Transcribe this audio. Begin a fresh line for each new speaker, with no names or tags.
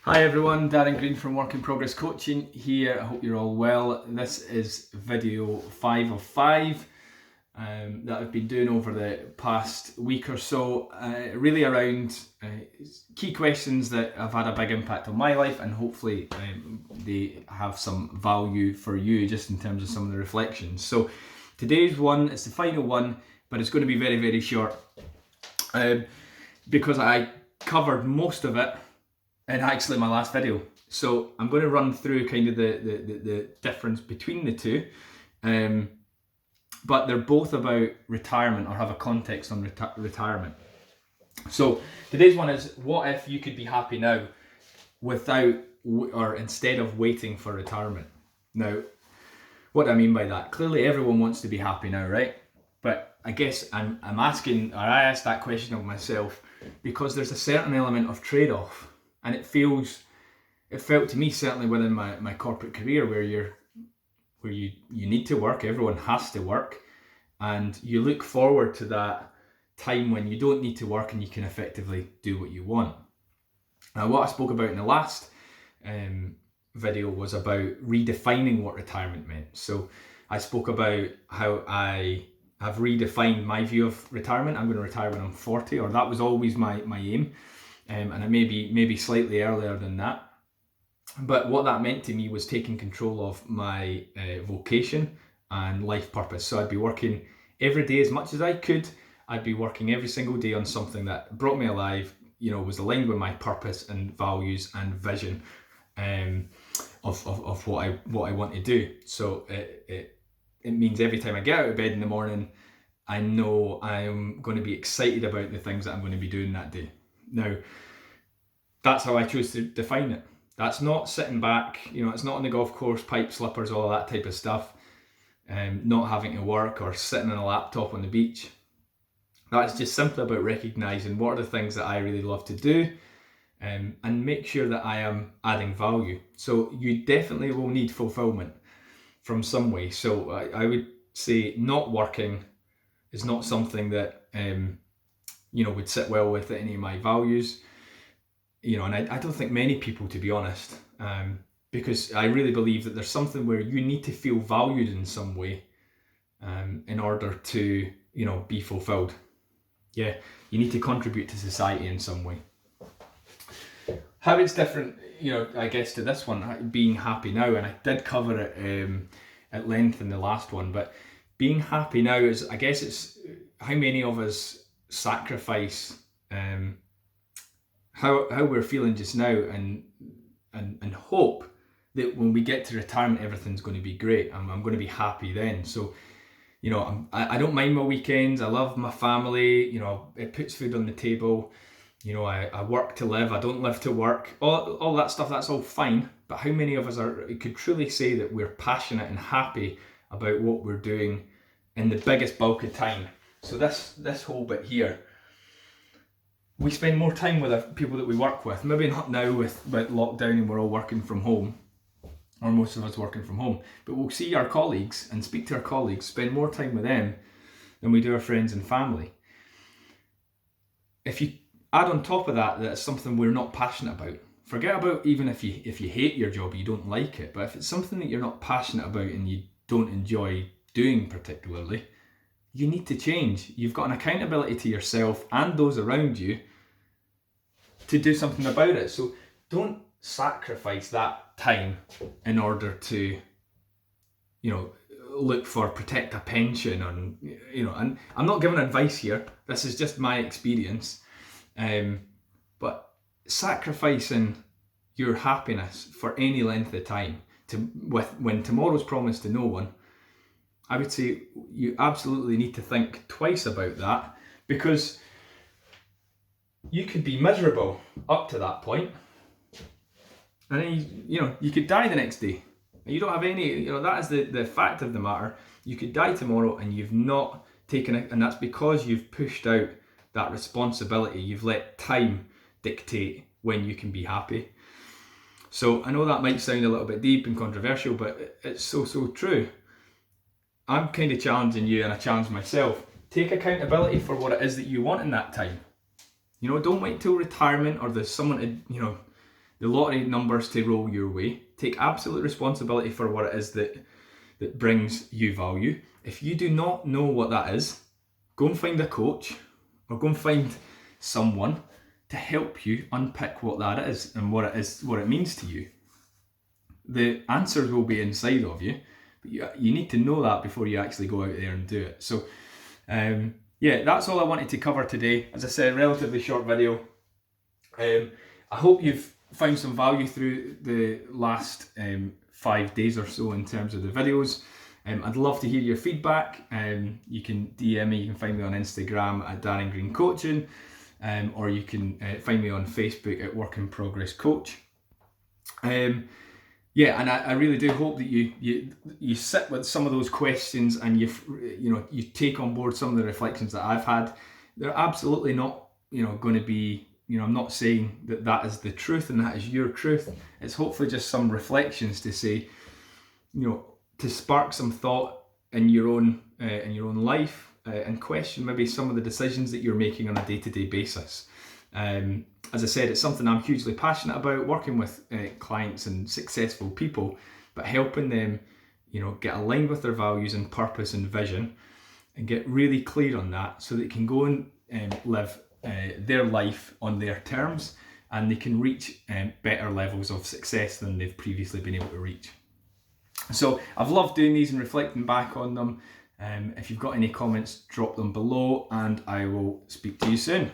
Hi everyone, Darren Green from Work in Progress Coaching here. I hope you're all well. This is video 5 of 5 that I've been doing over the past week or so, really around key questions that have had a big impact on my life, and hopefully they have some value for you just in terms of some of the reflections. So today's one is the final one, but it's going to be very, very short because I covered most of it in actually my last video. So I'm going to run through kind of the difference between the two, but they're both about retirement or have a context on retirement. So today's one is, what if you could be happy now without or instead of waiting for retirement? Now, what do I mean by that? Clearly everyone wants to be happy now, right? But I guess I asked that question of myself because there's a certain element of trade-off. And it felt to me, certainly within my corporate career, where you need to work, everyone has to work, and you look forward to that time when you don't need to work and you can effectively do what you want. Now, what I spoke about in the last video was about redefining what retirement meant. So I spoke about how I have redefined my view of retirement. I'm going to retire when I'm 40, or that was always my aim. And I maybe slightly earlier than that. But what that meant to me was taking control of my vocation and life purpose. So I'd be working every day as much as I could. I'd be working every single day on something that brought me alive, was aligned with my purpose and values and vision of what I want to do. So it means every time I get out of bed in the morning, I know I'm going to be excited about the things that I'm going to be doing that day. Now, that's how I choose to define it. That's not sitting back, it's not on the golf course, pipe slippers, all that type of stuff, not having to work or sitting on a laptop on the beach. That's just simply about recognising what are the things that I really love to do, and make sure that I am adding value. So you definitely will need fulfilment from some way. So I would say not working is not something that would sit well with any of my values, and I don't think many people, to be honest, because I really believe that there's something where you need to feel valued in some way in order to, be fulfilled. Yeah, you need to contribute to society in some way. How it's different, I guess, to this one, being happy now, and I did cover it at length in the last one, but being happy now is, I guess, it's how many of us sacrifice how we're feeling just now and hope that when we get to retirement everything's going to be great. I'm going to be happy then. So I don't mind my weekends. I love my family. It puts food on the table. I work to live. I don't live to work. All that stuff, that's all fine. But how many of us could truly say that we're passionate and happy about what we're doing in the biggest bulk of time? So this whole bit here, we spend more time with the people that we work with. Maybe not now with lockdown and we're all working from home, or most of us working from home, but we'll see our colleagues and speak to our colleagues, spend more time with them than we do our friends and family. If you add on top of that it's something we're not passionate about, forget about even if you hate your job, you don't like it, but if it's something that you're not passionate about and you don't enjoy doing particularly, you need to change. You've got an accountability to yourself and those around you to do something about it. So don't sacrifice that time in order to, protect a pension, and I'm not giving advice here. This is just my experience. But sacrificing your happiness for any length of time when tomorrow's promised to no one, I would say you absolutely need to think twice about that, because you could be miserable up to that point, and then you could die the next day. You don't have any, that is the fact of the matter. You could die tomorrow and you've not taken it, and that's because you've pushed out that responsibility. You've let time dictate when you can be happy. So I know that might sound a little bit deep and controversial, but it's so true. I'm kind of challenging you, and I challenge myself. Take accountability for what it is that you want in that time. Don't wait till retirement or there's someone to, the lottery numbers to roll your way. Take absolute responsibility for what it is that brings you value. If you do not know what that is, go and find a coach or go and find someone to help you unpick what that is and what it means to you. The answers will be inside of you, but you need to know that before you actually go out there and do it. So that's all I wanted to cover today. As I said, relatively short video. I hope you've found some value through the last 5 days or so in terms of the videos. I'd love to hear your feedback. You can DM me, you can find me on Instagram at Darren Green Coaching, or you can find me on Facebook at Work in Progress Coach. And I really do hope that you sit with some of those questions and you take on board some of the reflections that I've had. They're absolutely not going to be, I'm not saying that is the truth and that is your truth. It's hopefully just some reflections to say, to spark some thought in your own life and question maybe some of the decisions that you're making on a day-to-day basis. As I said, it's something I'm hugely passionate about, working with clients and successful people, but helping them, get aligned with their values and purpose and vision and get really clear on that so they can go and live their life on their terms, and they can reach better levels of success than they've previously been able to reach. So I've loved doing these and reflecting back on them. If you've got any comments, drop them below and I will speak to you soon.